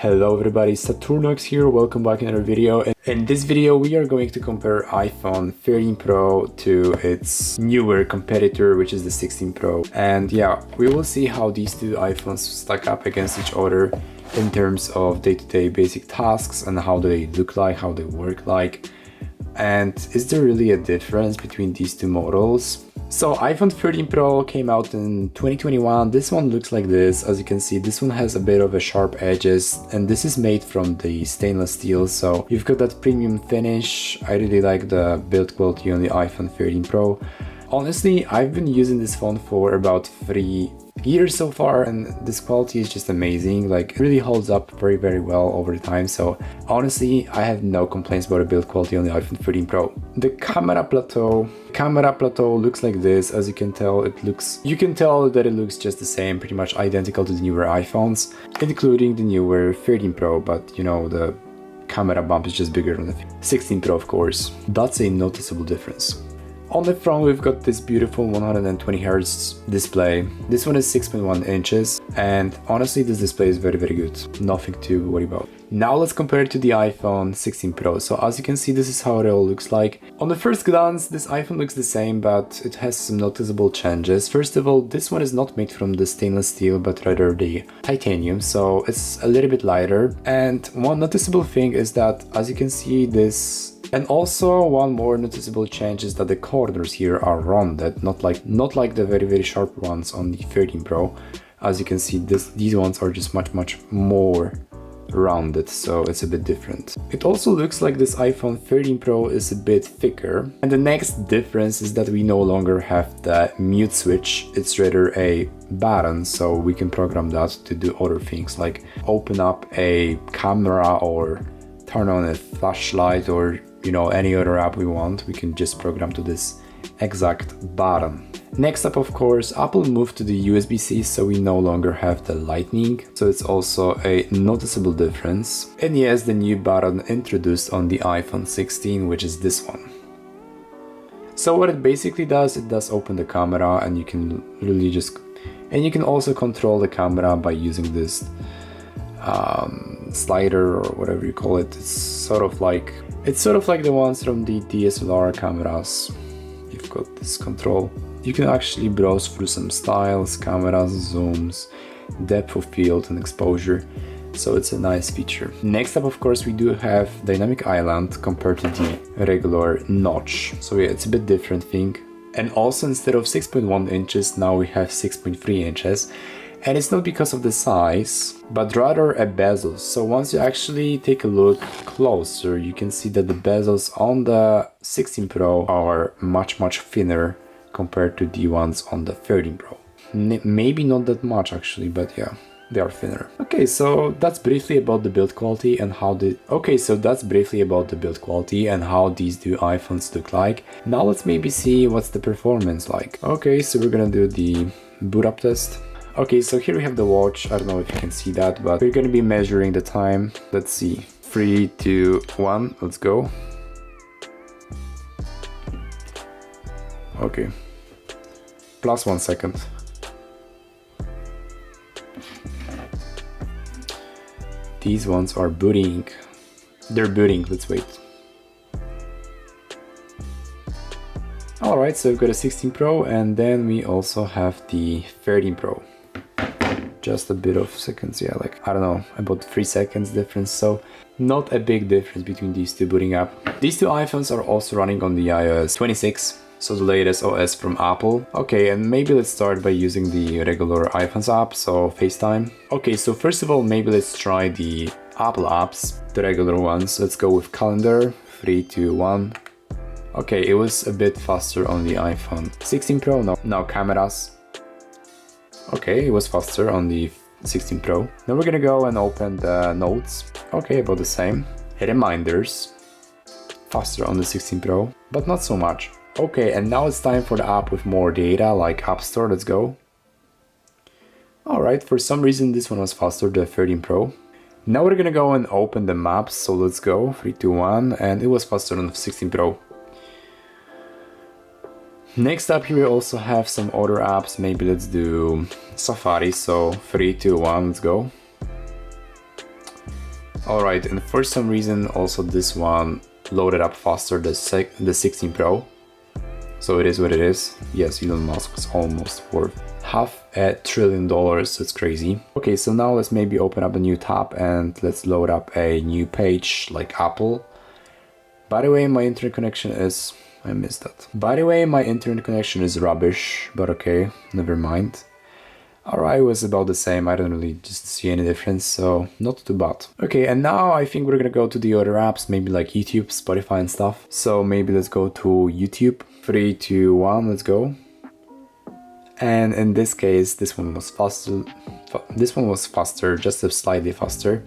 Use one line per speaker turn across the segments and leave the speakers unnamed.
Hello everybody, Saturnox here, welcome back in another video. In this video we are going to compare iPhone 13 Pro to its newer competitor, which is the 16 Pro. And yeah, we will see how these two iPhones stack up against each other in terms of day-to-day basic tasks and how they look like, how they work like. And is there really a difference between these two models? So iPhone 13 Pro came out in 2021. This one looks like this. As you can see, this one has a bit of a sharp edges, and this is made from the stainless steel, so you've got that premium finish. I really like the build quality on the iPhone 13 Pro. Honestly, I've been using this phone for about 3 years so far, and this quality is just amazing. Like, it really holds up very well over time. So honestly, I have no complaints about the build quality on the iPhone 13 Pro. The camera plateau looks like this. As you can tell, you can tell that it looks just the same, pretty much identical to the newer iPhones, including the newer 13 Pro, but you know, the camera bump is just bigger than the 16 Pro, of course. That's a noticeable difference. On the front, we've got this beautiful 120Hz display. This one is 6.1 inches, and honestly, this display is very good. Nothing to worry about. Now let's compare it to the iPhone 16 Pro. So as you can see, this is how it all looks like. On the first glance, this iPhone looks the same, but it has some noticeable changes. First of all, this one is not made from the stainless steel, but rather the titanium, so it's a little bit lighter. And one noticeable thing is that, as you can see, and also one more noticeable change is that the corners here are rounded, not like the very sharp ones on the 13 Pro. As you can see, these ones are just much more rounded, so it's a bit different. It also looks like this iPhone 13 Pro is a bit thicker. And the next difference is that we no longer have the mute switch. It's rather a button, so we can program that to do other things like open up a camera or turn on a flashlight, or you know, any other app we want. We can just program to this exact button. Next up, of course, Apple moved to the USB-C, so we no longer have the Lightning, so it's also a noticeable difference. And yes, the new button introduced on the iPhone 16, which is this one. So what it basically does, it does open the camera, and you can really you can also control the camera by using this slider or whatever you call it. It's sort of like the ones from the DSLR cameras. You've got this control. You can actually browse through some styles, cameras, zooms, depth of field and exposure. So it's a nice feature. Next up, of course, we do have dynamic island compared to the regular notch. So yeah, it's a bit different thing. And also, instead of 6.1 inches, now we have 6.3 inches. And it's not because of the size, but rather a bezel. So once you actually take a look closer, you can see that the bezels on the 16 Pro are much thinner compared to the ones on the 13 Pro. Maybe not that much actually, but yeah, they are thinner. Okay, so that's briefly about the build quality and how these two iPhones look like. Now let's maybe see what's the performance like. Okay, so we're gonna do the boot up test. Okay, so here we have the watch. I don't know if you can see that, but we're gonna be measuring the time. Let's see. 3, 2, 1, let's go. Okay. Plus 1 second. These ones are booting. They're booting, let's wait. Alright, so we've got a 16 Pro, and then we also have the 13 Pro. Just a bit of seconds, yeah, like, I don't know, about 3 seconds difference, so not a big difference between these two booting up. These two iPhones are also running on the iOS 26, so the latest OS from Apple. Okay, and maybe let's start by using the regular iPhones app, so FaceTime. Okay, so first of all, maybe let's try the Apple apps, the regular ones. Let's go with calendar, 3, 2, 1. Okay, it was a bit faster on the iPhone 16 Pro, now cameras. Okay, it was faster on the 16 Pro. Now we're gonna go and open the notes. Okay, about the same. Reminders. Faster on the 16 Pro, but not so much. Okay, and now it's time for the app with more data, like App Store. Let's go. Alright, for some reason this one was faster, the 13 Pro. Now we're gonna go and open the maps, so let's go. 3, 2, 1, and it was faster on the 16 Pro. Next up here we also have some other apps. Maybe let's do Safari, so 3, 2, 1, let's go. Alright, and for some reason also this one loaded up faster the 16 Pro. So it is what it is. Yes, Elon Musk was almost worth $500 billion, so it's crazy. Okay, so now let's maybe open up a new tab and let's load up a new page like Apple. By the way, my internet connection is... I missed that. By the way, my internet connection is rubbish, but okay, never mind. Alright, it was about the same. I don't really just see any difference, so not too bad. Okay, and now I think we're gonna go to the other apps, maybe like YouTube, Spotify and stuff. So maybe let's go to YouTube. 3, 2, 1, let's go. And in this case, this one was faster. This one was faster, just slightly faster.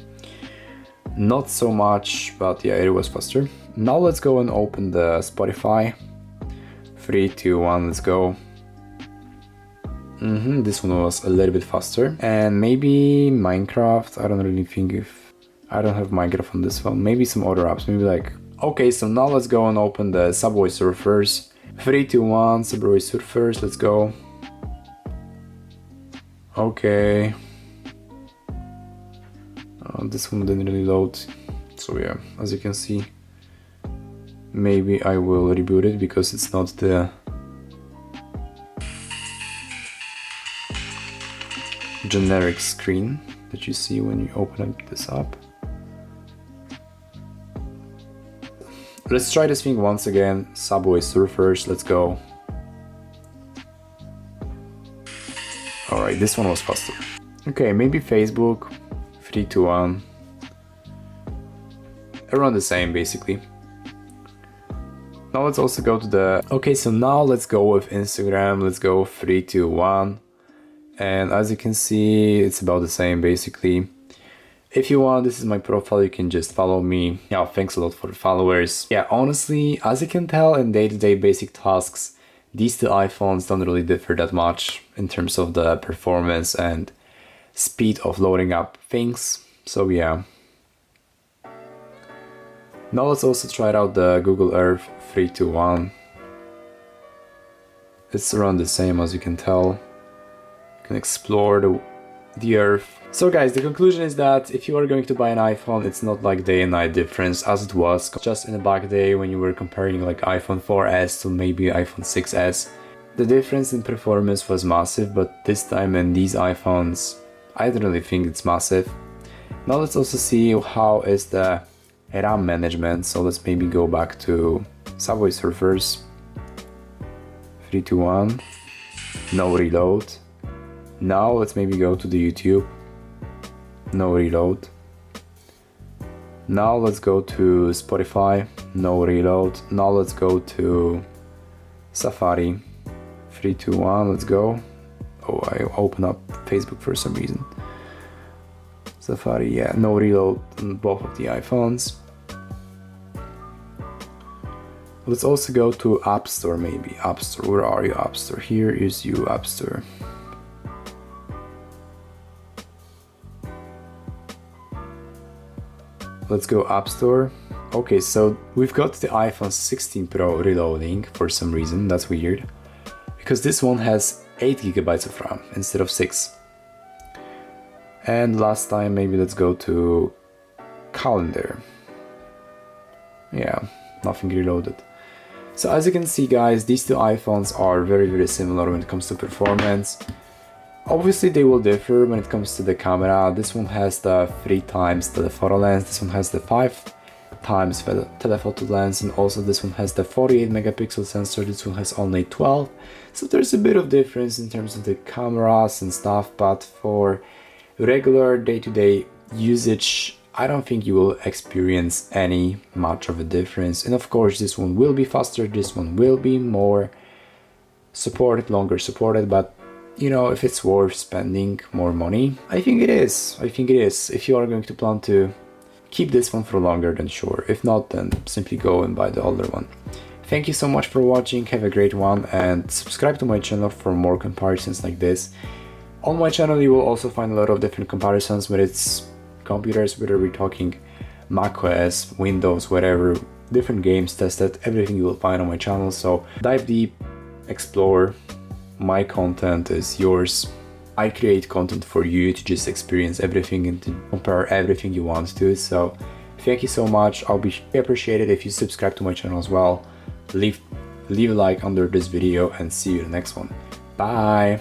Not so much, but yeah, it was faster. Now let's go and open the Spotify. 3, 2, 1, let's go. This one was a little bit faster. And maybe Minecraft. I don't really think if... I don't have Minecraft on this phone. Maybe some other apps. Maybe like... Okay, so now let's go and open the Subway Surfers. 3, 2, 1, Subway Surfers. Let's go. Okay. This one didn't really load. So yeah, as you can see. Maybe I will reboot it because it's not the... generic screen that you see when you open up this app. Let's try this thing once again. Subway Surfers, let's go. Alright, this one was faster. Okay, maybe Facebook. 3, 2, 1. Around the same basically. Now let's also go to the... Okay, so now let's go with Instagram. Let's go 3, 2, 1. And as you can see, it's about the same basically. If you want, this is my profile, you can just follow me. Yeah, thanks a lot for the followers. Yeah, honestly, as you can tell in day-to-day basic tasks, these two iPhones don't really differ that much in terms of the performance and speed of loading up things. So yeah. Now let's also try out the Google Earth 3, 2, 1. It's around the same as you can tell. Can explore the Earth. So guys, the conclusion is that if you are going to buy an iPhone, it's not like day and night difference as it was just in the back day when you were comparing like iPhone 4S to maybe iPhone 6S. The difference in performance was massive, but this time in these iPhones, I don't really think it's massive. Now let's also see how is the RAM management. So let's maybe go back to Subway Surfers. 3, 2, 1. No reload. Now let's maybe go to the YouTube. No reload. Now let's go to Spotify. No reload. Now let's go to Safari. 3, 2, 1, let's go. Oh, I open up Facebook for some reason. Safari, yeah, no reload on both of the iPhones. Let's also go to App Store maybe. App Store, where are you, App Store? Here is you, App Store. Let's go App Store. Okay, so we've got the iPhone 16 Pro reloading for some reason. That's weird. Because this one has 8 GB of RAM instead of 6. And last time, maybe let's go to Calendar. Yeah, nothing reloaded. So as you can see guys, these two iPhones are very similar when it comes to performance. Obviously they will differ when it comes to the camera. This one has the 3 times telephoto lens, this one has the 5 times telephoto lens, and also this one has the 48 megapixel sensor, this one has only 12. So there's a bit of difference in terms of the cameras and stuff, but for regular day-to-day usage, I don't think you will experience any much of a difference. And of course this one will be faster, this one will be more supported, longer supported, but you know, if it's worth spending more money, I think it is. I think it is. If you are going to plan to keep this one for longer, then sure. If not, then simply go and buy the older one. Thank you so much for watching, have a great one, and subscribe to my channel for more comparisons like this. On my channel you will also find a lot of different comparisons, whether it's computers, whether we're talking macOS, Windows, whatever, different games tested, everything you will find on my channel. So dive deep, explore. My content is yours. I create content for you to just experience everything and to compare everything you want to. So thank you so much. I'll be appreciated if you subscribe to my channel as well. Leave a like under this video and see you in the next one. Bye.